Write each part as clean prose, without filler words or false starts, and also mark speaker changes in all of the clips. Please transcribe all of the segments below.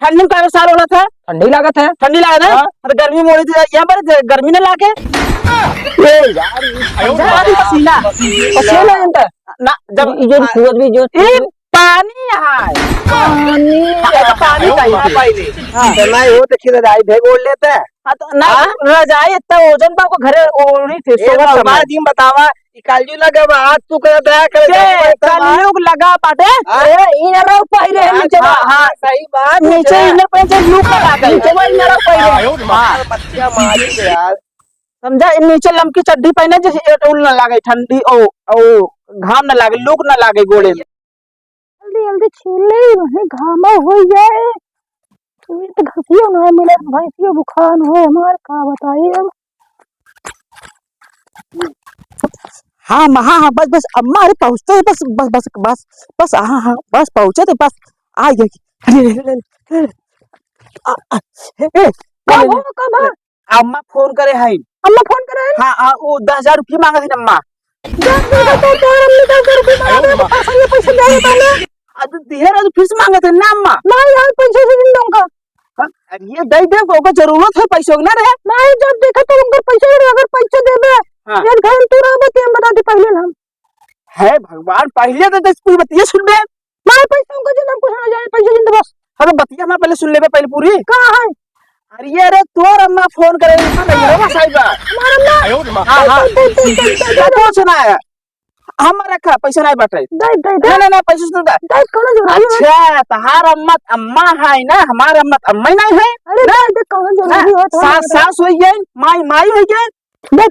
Speaker 1: ठंडी में का साल होला था,
Speaker 2: ठंडी लागत है।
Speaker 1: ठंडी लगा ना तो गर्मी मोड़ी थी यहाँ पर गर्मी न लाके
Speaker 2: ए यार
Speaker 1: पसीना
Speaker 2: पसीना इंत
Speaker 1: ना जब
Speaker 2: जो सूरज भी जो
Speaker 1: ये पानी है
Speaker 2: पानी
Speaker 1: पानी चाहिए
Speaker 2: तो नहीं हो तो खिला जाए भेगोड़ लेते हैं।
Speaker 1: ना रजाई इतना वजन तो आपको घरे ओढ़ी थी सोबत समय
Speaker 2: जी बतावा कालजू लगा आज तू कर दया कर
Speaker 1: कलयुग लगा पाटे
Speaker 2: इनरो पहिरे नीचे
Speaker 1: हां
Speaker 2: सही बात
Speaker 1: नीचे इन पे जो लूक लगा गई नीचे वो इनरो पहिरे
Speaker 2: मच्छिया मारी यार
Speaker 1: समझा नीचे लमकी चड्डी पहने जैसे एटुल न लागे ठंडी ओ घाम न लागे लूक न लागे गोड़े में
Speaker 3: जल्दी जल्दी छील ले वही घामा हो जाए ये तो घसियो ना मिले भैंसियो बुखार हो हमार का बताइए अब।
Speaker 1: हाँ हाँ बस बस अम्मा अरे पहुंचते हैं बस बस बस बस बस हाँ बस पहुंचे थे बस आ गए
Speaker 3: कब
Speaker 1: अम्मा फोन करे है
Speaker 3: अम्मा फोन करे
Speaker 1: हाँ वो 10,000 रुपये मांगा थी अम्मा
Speaker 3: पैसे दे पहले
Speaker 1: आज फिर से मांगे थे ना अम्मा
Speaker 3: नहीं यार पैसे से दिन दूंगा
Speaker 1: ये दे दे को जरूरत है पैसों की ना रहे
Speaker 3: नहीं जब देखा तो उनका पैसे अगर पैसे दे दे
Speaker 1: हाँ।
Speaker 3: ये घर तू रह बते हम बता दे पहले हम
Speaker 1: है भगवान पहले तो पूरी बतिया सुन ले
Speaker 3: मैं पैसे उनका जब कुछ ना जाए पैसे दिन बस
Speaker 1: अरे बतिया मैं पहले सुन ले पहले पूरी
Speaker 3: कहां है
Speaker 1: अरे तोर अम्मा फोन करे साहिबा
Speaker 3: हमारा अम्मा
Speaker 1: हां हां तो सुना है हम रखा पैसा नहीं बटे
Speaker 3: दे
Speaker 1: ना पैसा सुन दे
Speaker 3: दे कौन जो
Speaker 1: अच्छा तहार अम्मा है ना हमार अम्मा नहीं है
Speaker 3: अरे दे कौन जो नहीं हो तो
Speaker 1: सास हो गई माई हो गई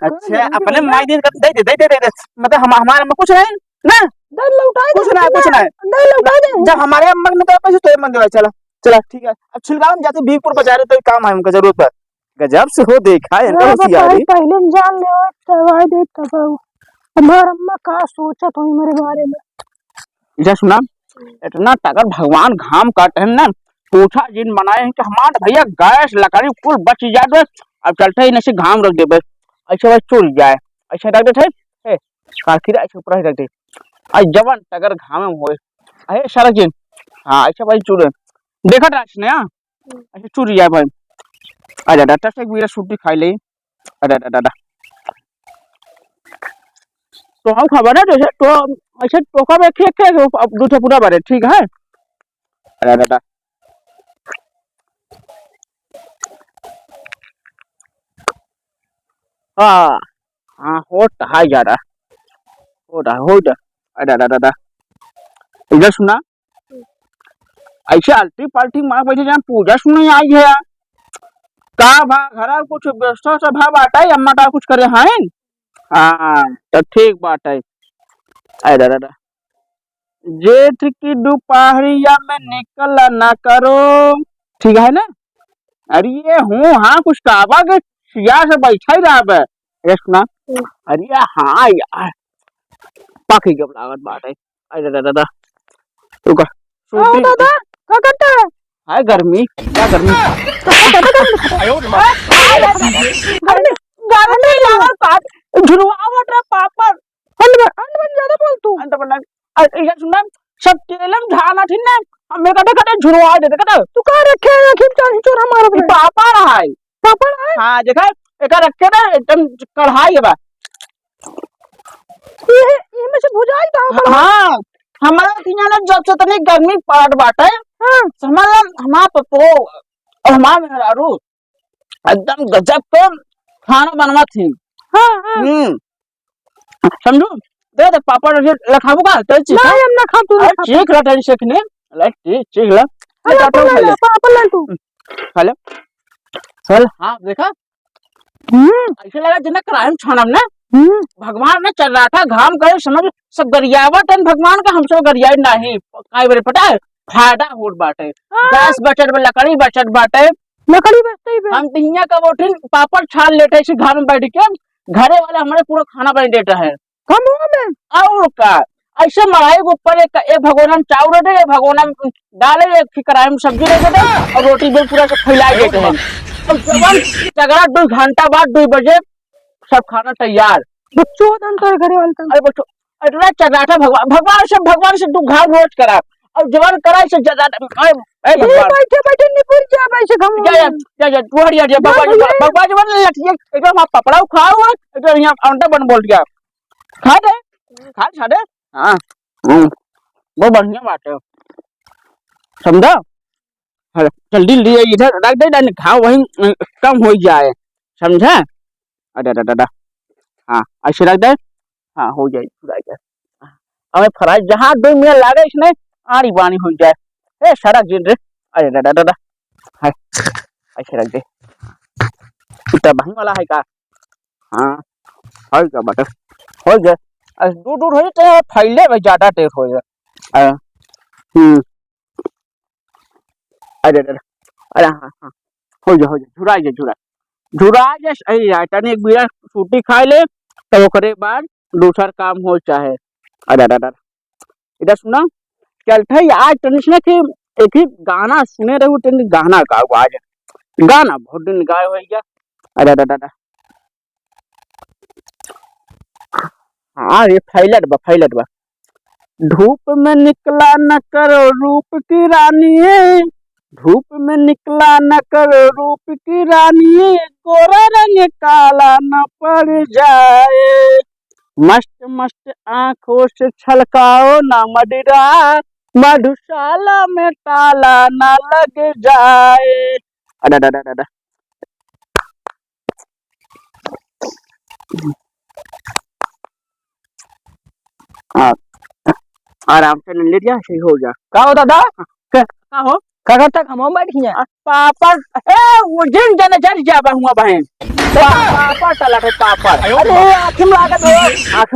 Speaker 1: अच्छा अपने माई दे मतलब हमारे अम्मा कुछ है ना
Speaker 3: दे लौटा
Speaker 1: कुछ ना
Speaker 3: दे लौटा दे
Speaker 1: जब हमारे अम्मा ने तो पैसे तो मन दे चला चला ठीक है अब छिलगांव में जाते बीरपुर बाजार तो काम है उनका जरूरत है गजब से हो देखा है ना
Speaker 3: पहले जान ले दवाई दे तब हमारा अम्मा का सोचा तो मेरे बारे में
Speaker 1: इधर सुना इतना टगर भगवान घाम काटे हैं ना पूछा जिन बनाए हैं कि हमारे भैया गैस लकड़ी कुल बच जाए अब चलते ही नशे घाम रख दे ऐसे बस चुल जाए ऐसे रख दे काखिर ऐसे ऊपर रख दे आज जवन टगर घाम में होए अरे सारा जिन हाँ ऐसे भाई चुल देखा था ने ऐसे चुल जाए भाई आजा डाटा से मेरा छुट्टी खाई ले अरे दादा तो हम खबर है जैसे तो ऐसे टोका में खेक अब दूसरा पूरा बारे ठीक है अरे दादा हाँ हाँ होता है जा रहा हो अरे दादा इधर सुना ऐसे अल्टी पल्टी माँ बैठे जहाँ पूजा सुनने आई है का भा घर कुछ व्यवस्था सभा बाटा है अम्मा का कुछ करे हैं हाँ तो ठीक बात है अरे दादा जेठ की दोपहरिया में निकल ना करो ठीक है ना अरे ये हूँ हाँ कुछ काबा के सिया से बैठा ही रहा है सुना अरे हाँ यार पाखी के लागत बात है अरे दादा तू कर
Speaker 3: दादा क्या करता है
Speaker 1: हाय गर्मी क्या गर्मी
Speaker 3: गाने
Speaker 1: लागल पाप झुरवावट रे पापड़
Speaker 3: अंड ज्यादा बोल तू
Speaker 1: अंत बना ये सुन सब तेलम झाना थी ना हमें कटे झुरवा दे कटे
Speaker 3: तू का रखे रखी चांदी चोरा मार दे
Speaker 1: पापड़ है हां देखा एक रखे ना एकदम कढ़ाई है बा
Speaker 3: ये में से भुजाई था
Speaker 1: हां हमारा किनारे जब से तने गर्मी पड़त बाटे हां हमारा पप्पो और हमारा मेहरारू एकदम गजब के खाना बनवा थी हां समझो दे पापड़ लखाबू का तो चीज
Speaker 3: नहीं हम ना खा तू
Speaker 1: चीख रहा है सेकने लाइक चीख ला
Speaker 3: पापड़ ले तू
Speaker 1: खा ले चल हां देखा ऐसे लगा जना क्राइम छानम ना भगवान ने चल रहा था घाम करे समझ सब गरियावट है भगवान का हमसे गरियाई नहीं काई बरे पता है फायदा होट बाटे गैस बचत में लकड़ी बचत बाटे
Speaker 3: लकड़ी बचते ही
Speaker 1: हम तिहिया का बोटिन पापड़ छान लेते इसे घर में बैठ के घरे वाले हमारे पूरा खाना बना देता है
Speaker 3: हम में
Speaker 1: और का ऐसे मड़ाई के ऊपर एक भगोना में चावल दे एक भगोना में डाले एक कढ़ाई में सब्जी दे दे और रोटी भी पूरा से फैला देते हैं और जब तगड़ा 2 घंटा बाद 2 बजे सब खाना तैयार
Speaker 3: बच्चों अंतर घरे वाले
Speaker 1: अरे बच्चों इतना चगाटा भगवान से तू घर रोज करा और जवान करा से ज्यादा
Speaker 3: बैठे बैठे कैसे घाम
Speaker 1: जा तू हट जा बकवास बन लटिए एकदम आप पपड़ा खाओ एकदम यहां अंडा बन बोल गया खा दे खा दे हां बहुत बढ़िया बात है समझा जल्दी लिए इधर रख दे ना घाव वहीं कम हो जाए समझा अरे हाँ ऐसे रख दे हाँ हो जाए पूरा हमें फ्राई जहाँ 2 मिनट लागे इसमें आड़ी बानी हो जाए ए सड़क जिन रे अरे हाय ऐसे रख दे इतना भाई वाला है का हाँ है का बटर हो गया दूर हो जाए फैले में ज्यादा टेस्ट हो जाए अरे हाँ हाँ हो जा झुरा जा सही है तनी एक बिना सूटी खा ले तो ओकरे बाद दूसर काम हो चाहे अरे इधर सुना चलते आज तनी से कि एक ही गाना सुने रहो तनी गाना गाओ आज गाना बहुत दिन गाए हो गया अरे हाँ ये फैलट बा धूप में निकला न करो रूप की रानी धूप में निकला न करो रूप की रानी गोरा रंग काला न पड़ जाए मस्त मस्त आंखों से छलकाओ ना मदिरा मधुशाला में ताला न लग जाए अरे आराम से ले लिया सही हो जा
Speaker 2: का हो दादा
Speaker 1: का हो
Speaker 2: का करता हम बैठी हैं
Speaker 1: पापड़ वो जिन जने जन जा हुआ बहन पापड़ चला है पापड़
Speaker 2: अरे आखिम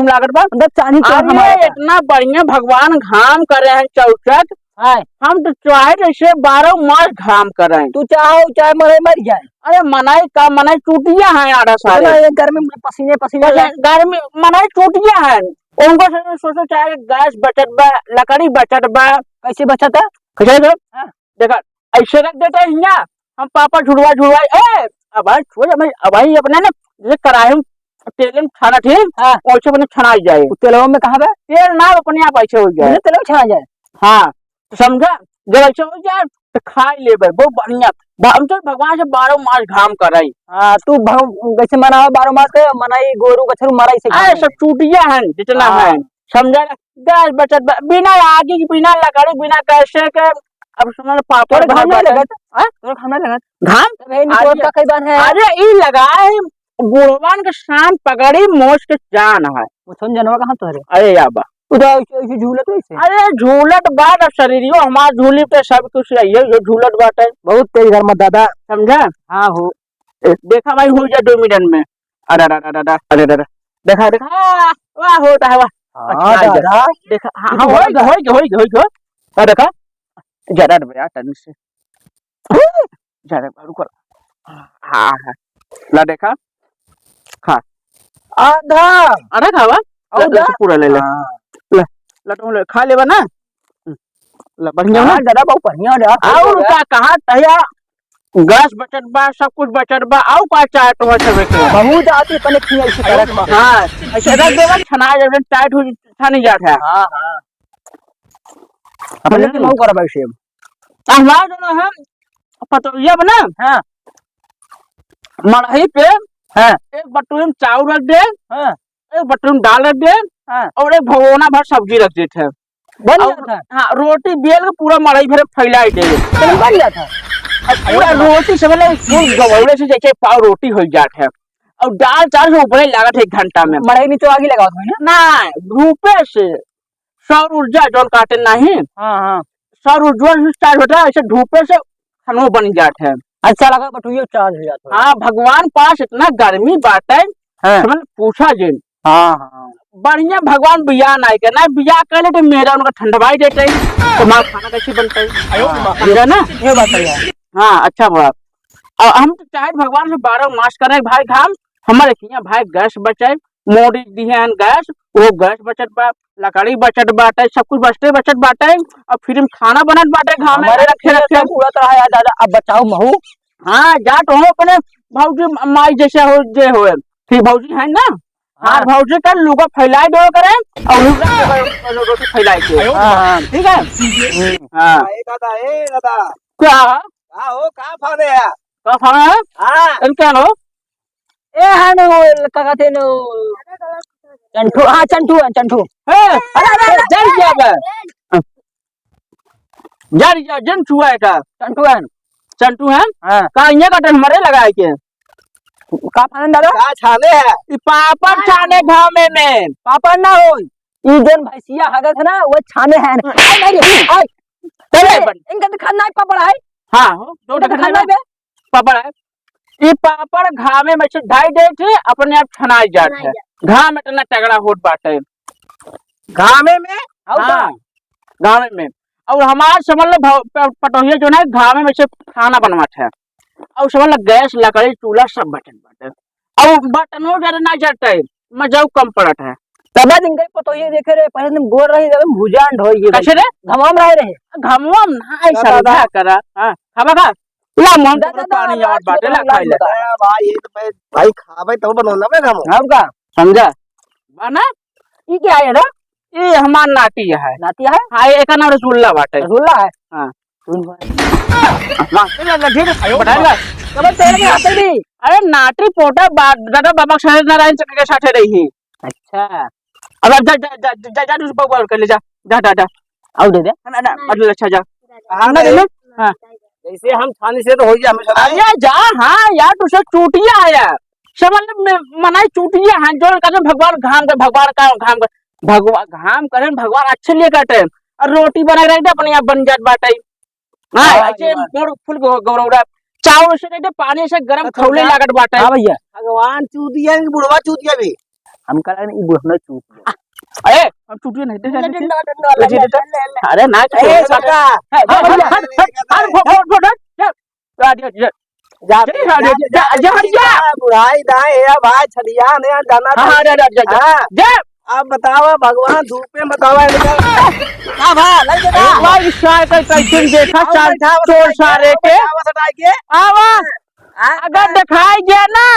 Speaker 2: लागत बा अंदर चांदी तो हमारा
Speaker 1: इतना बढ़िया भगवान घाम कर रहे हैं चौचक हम तो चाहे जैसे 12 मास घाम कर रहे हैं
Speaker 2: तू चाहे मर जाए
Speaker 1: अरे मनाई टूटिया है आधा सारे
Speaker 2: गर्मी में पसीने
Speaker 1: गर्मी मनाई टूटिया है उनको सोचो चाहे गैस बचत बा लकड़ी बचत बा
Speaker 2: कैसे बचत है
Speaker 1: कैसे देखा ऐसे रख देते हैं यहाँ हम पापा झुड़वा अब भाई अपने ना जैसे कढ़ाई में तेल में छाना ठीक वैसे अपने छना जाए
Speaker 2: तेलों में कहा है
Speaker 1: तेल ना अपने आप ऐसे हो जाए
Speaker 2: तेलों छना जाए
Speaker 1: हाँ तो समझा जब ऐसे हो जाए तो खा ले बहुत बढ़िया हम तो भगवान से 12 मास घाम कर रही
Speaker 2: हाँ तू कैसे मना 12 मास का मनाई गोरू कछरू मरा इसे
Speaker 1: सब टूटिया है जितना है समझा गैस बचत बिना आगे की बिना लकड़ी बिना कैसे के अब समझ पापड़
Speaker 2: घाम लगा घाम है
Speaker 1: अरे ये लगा है गुणवान के शान पकड़ी मोच के जान है
Speaker 2: सुन जनवा कहाँ तो
Speaker 1: अरे याबा
Speaker 2: उधर झूलत ऐसे
Speaker 1: अरे झूलट बात अब शरीरियो हमारा झूली पे सब कुछ रही है जो झूलट बात है
Speaker 2: बहुत तेज घर में दादा
Speaker 1: समझा
Speaker 2: हाँ हो
Speaker 1: देखा भाई हो जाए 2 मिनट में अरे देखा वाह होता है वाह देखा हाँ हो देखा जरा भैया टन से जरा रुको हाँ ला देखा खा
Speaker 2: आधा
Speaker 1: अरे खावा पूरा ले ले लटो ले खा लेबा ना बढ़िया ना
Speaker 2: दादा बहुत बढ़िया
Speaker 1: और का कहा तैया गैस बचत बा सब कुछ बचत बा आउ का चाहे तो सब के
Speaker 2: बहुत आती तने खिया इसी तरह में
Speaker 1: हां ऐसे रख देवा छना जब टाइट हो छानी जात है
Speaker 2: हां अपने की माऊ करा बैसे
Speaker 1: हमारा जो है पतोया बना
Speaker 2: हां
Speaker 1: मड़ही पे
Speaker 2: हां
Speaker 1: एक बटुए में चावल रख दे
Speaker 2: हां
Speaker 1: एक बटुए में दाल रख दे और एक भगोना भर सब्जी रख देते हैं
Speaker 2: बन जाता है
Speaker 1: हाँ रोटी बेल के पूरा मड़ई भर फैला दे
Speaker 2: बन जाता है
Speaker 1: पूरा रोटी से मतलब फूल गवौले से जैसे पाव रोटी हो जात है और दाल चावल से ऊपर लागत है 1 घंटा में
Speaker 2: मड़ई नहीं तो आगे लगाओ है
Speaker 1: ना धूपे से सौर ऊर्जा जोन काटे नहीं
Speaker 2: हां
Speaker 1: सौर ऊर्जा से स्टार्ट होता है ऐसे धूपे से खाना बन जात है
Speaker 2: अच्छा लगा बटुइयो चार्ज हो जाता है
Speaker 1: हाँ भगवान पास इतना गर्मी बात है मतलब पूछा जिन
Speaker 2: हाँ
Speaker 1: बढ़िया भगवान बिया नहीं करना बिया कर ले तो मेरा उनका ठंडवाई देते हैं तो माँ खाना कैसे बनता है ना
Speaker 2: ये बात है
Speaker 1: हाँ अच्छा बात और हम तो चाहे भगवान से 12 मास करें भाई घाम हमारे यहाँ भाई गैस बचाए मोदी दिए गैस वो गैस बचत बा लकड़ी बचत बाटे सब कुछ बचत बाटे और फिर हम खाना बनत बाटे घाम में रखे
Speaker 2: पूरा तरह यार दादा अब बचाओ महू
Speaker 1: हाँ जा तो हो अपने भौजी माई जैसे हो जे हो फिर भौजी है ना हाँ भौजी का लुगा फैलाए दो करें और रोटी फैलाए के ठीक है हाँ
Speaker 2: दादा
Speaker 1: क्या
Speaker 4: हो कहाँ फाने है?
Speaker 1: का खाना है
Speaker 4: हाँ
Speaker 1: क्या लो
Speaker 2: ए है नो का कहते नो चंटू, हाँ चंटू है चंटू।
Speaker 1: है अरे जल गया बे जल गया जन छुआ है का चंटू है
Speaker 2: हाँ
Speaker 1: का इन्हें का टन मरे लगा है के
Speaker 2: का फान दादा
Speaker 4: कहाँ छाने है?
Speaker 1: ई पापड़ छाने घाव में
Speaker 2: पापा ना हो ई जोन भैंसिया हगत है ना वो छाने हैं। आई नहीं रे आई
Speaker 1: चले
Speaker 2: इनका तो खाना है पापड़ है।
Speaker 1: हाँ दो
Speaker 2: इनका तो
Speaker 1: टका
Speaker 2: खाना है बे।
Speaker 1: पापड़ है ये पापड़ घामे में से ढाई दे थे अपने आप छनाई जात है घाम में इतना तगड़ा होट बाटे
Speaker 4: घामे में
Speaker 1: हाँ घामे में और हमार समझ लो पटोहिया जो है घामे में से खाना बनवाते है और समझ लो गैस लकड़ी चूल्हा सब बटन बाटे और बटनों ज्यादा ना जाते मजा कम पड़त है
Speaker 2: तब इनके पतो ये देखे रे पहले दिन गोर रही जब भुजान ढोई ये
Speaker 1: कैसे रे
Speaker 2: घमाम रहे
Speaker 1: घमवा ना ऐसा क्या करा हां खाबा खा ला मन तो पानी और बाटे ला खाई ले
Speaker 4: भाई ये तो भाई खावे तो बनोना में घामो
Speaker 2: अब का
Speaker 1: समझा बना
Speaker 2: ये क्या है रे
Speaker 1: ये हमार नाटी है
Speaker 2: नातिया है
Speaker 1: हां एक नाम रसगुल्ला बाटे
Speaker 2: रसगुल्ला है।
Speaker 1: हां
Speaker 2: सुन
Speaker 1: ना ठीक है बताएगा
Speaker 2: कब तेरे के हाथ भी
Speaker 1: अरे नाटी पोटा दादा बाबा शरद नारायण चक्र के साथ रही
Speaker 2: अच्छा
Speaker 1: अब जा जा जा जा जा उस बगवाल कर ले जा जा जा जा
Speaker 2: आओ दे दे
Speaker 1: ना ना अरे अच्छा जा
Speaker 4: कहाँ
Speaker 1: ना
Speaker 4: गए?
Speaker 1: ना हां
Speaker 4: जैसे हम छाने से तो हो गया हमेशा
Speaker 1: अरे जा हाँ यार तुझे चूटिया आया समझ मनाई चूटिया हैं जो कहते भगवान घाम कर भगवान का घाम कर भगवान घाम करे भगवान अच्छे लिए काटे और रोटी बना रहे थे अपने आप बन जात बाटे हाँ अच्छे मोड़ फुल गौरवड़ा चावल से नहीं पानी से गरम खौले लागत बाटे
Speaker 2: हां भैया
Speaker 4: भगवान चूतिया कि बुढ़वा चूतिया भी
Speaker 2: हम कह रहे हैं बुढ़ना चूत
Speaker 1: अरे हम चूटिया नहीं दे अरे ना
Speaker 4: ए सका बुढ़ाई दाए है भाई छड़िया ने जाना अब बताओ भगवान धूप में बताओ हां भाई लग जा
Speaker 1: चोर सारे के आवा अगर दिखाई गया ना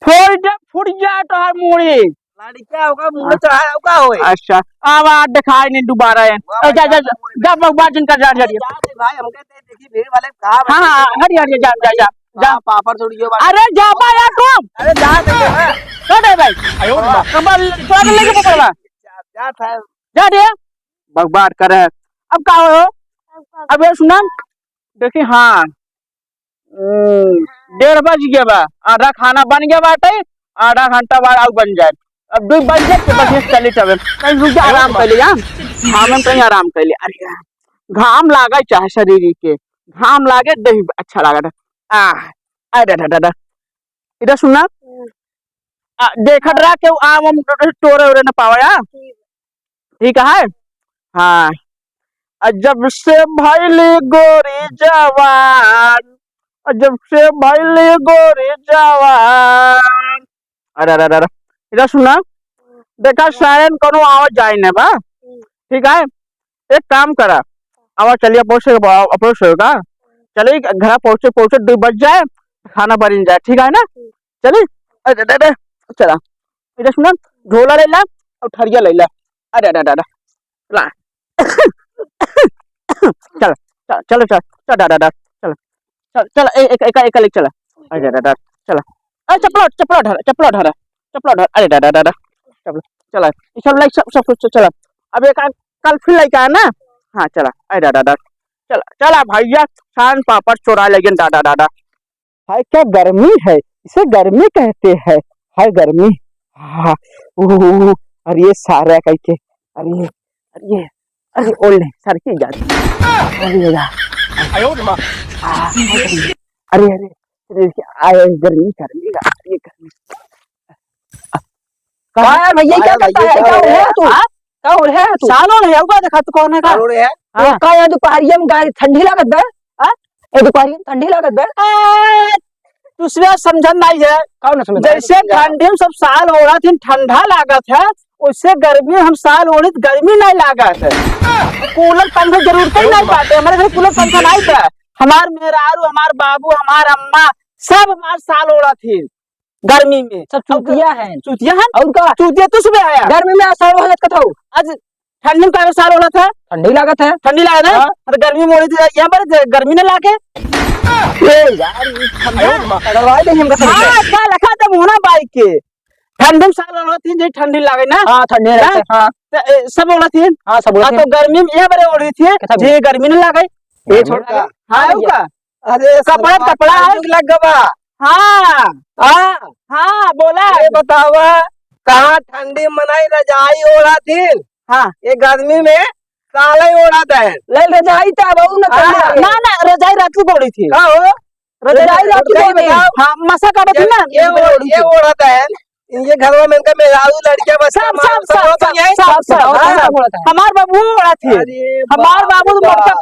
Speaker 1: फुट जाए तो हर मुड़ी
Speaker 4: लड़का होगा मुंह चढ़ाया होगा होए
Speaker 1: अच्छा आवा दिखाई नहीं दोबारा है जा जा जा भगवान जिनका जा जा
Speaker 4: भाई हमके देखी भीड़ वाले कहां
Speaker 1: हाँ हाँ हरी हरी जा जा जा
Speaker 4: जा पापड़ छोड़ियो
Speaker 1: अरे जाबा यार तुम
Speaker 4: अरे जा दे
Speaker 1: कट है भाई कमल तो लेके पकड़वा
Speaker 4: जा था
Speaker 1: जा दे भगवान करे अब का हो अब ये सुना देखी हाँ 1:30 बज गया बा आधा खाना बन गया बाटे आधा घंटा बाद आउ बन जाए अब 2 बज जाए तो बस चली चले कहीं रुक जा आराम कर लिया हम कहीं आराम कर लिया अरे घाम लागे चाहे शरीर के घाम लागे दही अच्छा लगा अरे दादा इधर सुना देखत रहा के आम टोरे ओरे न पावा ठीक है हाँ जब से भइली गोरी जवान जब से भइली गोरी जवान अरे अरे अरे इधर सुना देखा शायद कोनो आवाज जाए ना बा ठीक है एक काम करा आवाज चलिए अप्रोच होगा चलिए घर पहुंचे 2 बज जाए खाना बन जाए ठीक है ना चलिए अरे अरे चला इधर सुना ढोला ले ला और ठरिया ले ला अरे अरे अरे ला चल चल चल चल चल दादा चल चल चल एक लेके चला अरे दादा चला अरे चप्पल ढरा अरे दादा दादा चल चला ये सब लाइक सब कुछ चला अब एक कल फिर लाइक आया ना हाँ चला अरे दादा दादा चला चला भैया शान पापड़ चोरा लेकिन दादा दादा हाय क्या गर्मी है इसे गर्मी कहते हैं हाय गर्मी हाँ अरे ये सारा कहते अरे अरे अरे ओल्ड सर की जाती अरे अरे अरे आए गर्मी गर्मी
Speaker 2: भैया क्या करता है क्या है तू क्या हो रहा है तू
Speaker 1: सालों है होगा देखा तू कौन है का
Speaker 4: करोड़े है
Speaker 2: वो का यार दोपहरिया में गाड़ी ठंडी लागत बे हां ए दोपहरिया में ठंडी लागत बे
Speaker 1: दूसरा समझन नहीं है
Speaker 2: कौन समझ
Speaker 1: जैसे ठंडी में सब साल हो रहा थी ठंडा लागत है उससे गर्मी हम साल हो रही गर्मी नहीं लागत है कूलर पंखा जरूरत ही नहीं पाते हमारे घर कूलर पंखा नहीं था हमार मेहरारू हमार बाबू हमार अम्मा सब हमार साल हो रहा थी गर्मी में
Speaker 2: सब चूतिया है
Speaker 1: और का चूतिया तो सुबह आया
Speaker 2: गर्मी में आसार हो जात कथौ
Speaker 1: आज ठंडी में का साल हो रहा था
Speaker 2: ठंडी लागत है
Speaker 1: ठंडी लागत है और गर्मी में हो रही थी यहाँ पर गर्मी ने लाके
Speaker 2: ए यार करवाए दे हम का
Speaker 1: हाँ का लखा दे मोना बाइक के ठंडी में साल होती जे ठंडी लागे ना
Speaker 2: हां ठंडे रहते हां
Speaker 1: सब ओला थी
Speaker 2: हां सब
Speaker 1: तो गर्मी में ये बरे ओढ़ी थी जे गर्मी न लागे
Speaker 4: ये छोड़ का
Speaker 1: हाँ का
Speaker 4: अरे
Speaker 1: कपड़ा कपड़ा
Speaker 4: लग गवा
Speaker 1: हाँ
Speaker 4: हाँ
Speaker 1: हाँ बोला
Speaker 4: ये बतावा कहाँ ठंडी मनाई रजाई ओढ़ा थी
Speaker 1: हाँ
Speaker 4: ये गर्मी में साला ही ओढ़ा दे
Speaker 2: ले ले जाई ता बहु न
Speaker 1: ना ना रजाई रात को बोड़ी थी
Speaker 4: का हो
Speaker 2: रजाई रात को
Speaker 4: बताओ
Speaker 1: हाँ मसा का थी ना
Speaker 4: ये ओढ़ा दे इनके घर में इनका मेहरारू लड़कियां बच्चा
Speaker 1: हमार बाबू ओढ़ा थी हमार बाबू तो मोटा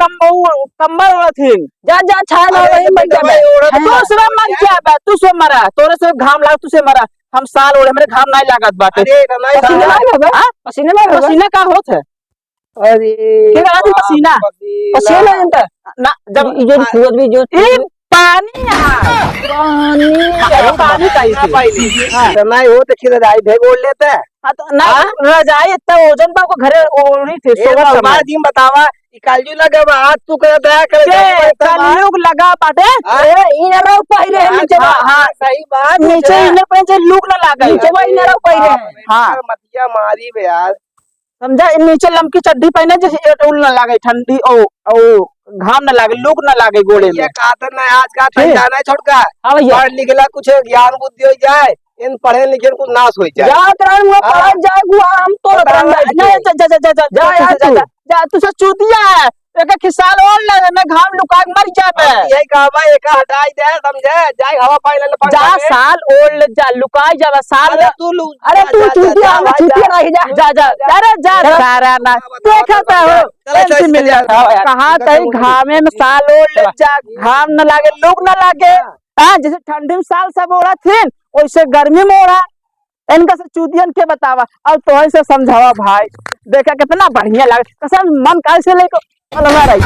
Speaker 1: कंबल ओढ़ा थी
Speaker 2: जा जा छाया ना वही मर जा
Speaker 1: तू से मन क्या बा तू से मरा तोरे से घाम लाग तू से मरा हम साल ओढ़े मेरे घाम नहीं लागत बाटे
Speaker 2: पसीना ना होगा पसीना ना होगा
Speaker 1: पसीना का होत है
Speaker 4: अरे
Speaker 1: क्या आदमी पसीना
Speaker 2: पसीना इंता
Speaker 1: ना जब
Speaker 2: ये खुद भी जो
Speaker 1: पानी पानी चाहिए
Speaker 4: नहीं हो तो खिर रजाई भेग ओढ़ लेते
Speaker 1: ना रजाई इतना वजन तो घरे ओढ़ी थी
Speaker 4: जी बतावा कालजू लगा आज तू कर दया कर
Speaker 1: कलयुग लगा पाटे
Speaker 2: इन रो पहिरे हैं नीचे
Speaker 4: हाँ सही बात
Speaker 1: नीचे इन्हें पे लुक ना लागे
Speaker 2: नीचे वो इन रो पहिरे हैं
Speaker 1: हाँ
Speaker 4: मतिया मारी बे यार
Speaker 1: समझा नीचे लमकी चड्डी पहने जैसे उल ना लागे ठंडी ओ घाम ना लागे लुक ना लागे गोड़े में
Speaker 4: ये कातर ना आज का ठंडा ना छोड़का
Speaker 2: हां भैया
Speaker 4: पढ़ लिखला कुछ ज्ञान बुद्धि हो जाए इन पढ़े लिखे कुछ नाश हो जाए
Speaker 2: जा तरन में पढ़ जाए गुआ हम तो
Speaker 1: जा जा तू से चूतिया है एक खिसाल और ले मैं घाम लुका के मर जाबे
Speaker 4: यही कहवा एक हटाई दे समझे जाए हवा पानी ले
Speaker 1: जा साल ओढ़ जा लुकाई जावा साल
Speaker 4: अरे तू
Speaker 2: चूतिया नहीं
Speaker 1: जा जा अरे जा सारा ना देखता हो कहाँ तई घामे में साल ओढ़ ले जा घाम न लागे लुक न लागे हाँ जैसे ठंडी में साल सब ओढ़ा थी वैसे गर्मी में ओढ़ा इनका से चूतियन के बतावा अब तो से समझावा भाई देखा कितना बढ़िया लगे कसम मन कैसे लेको अलग रही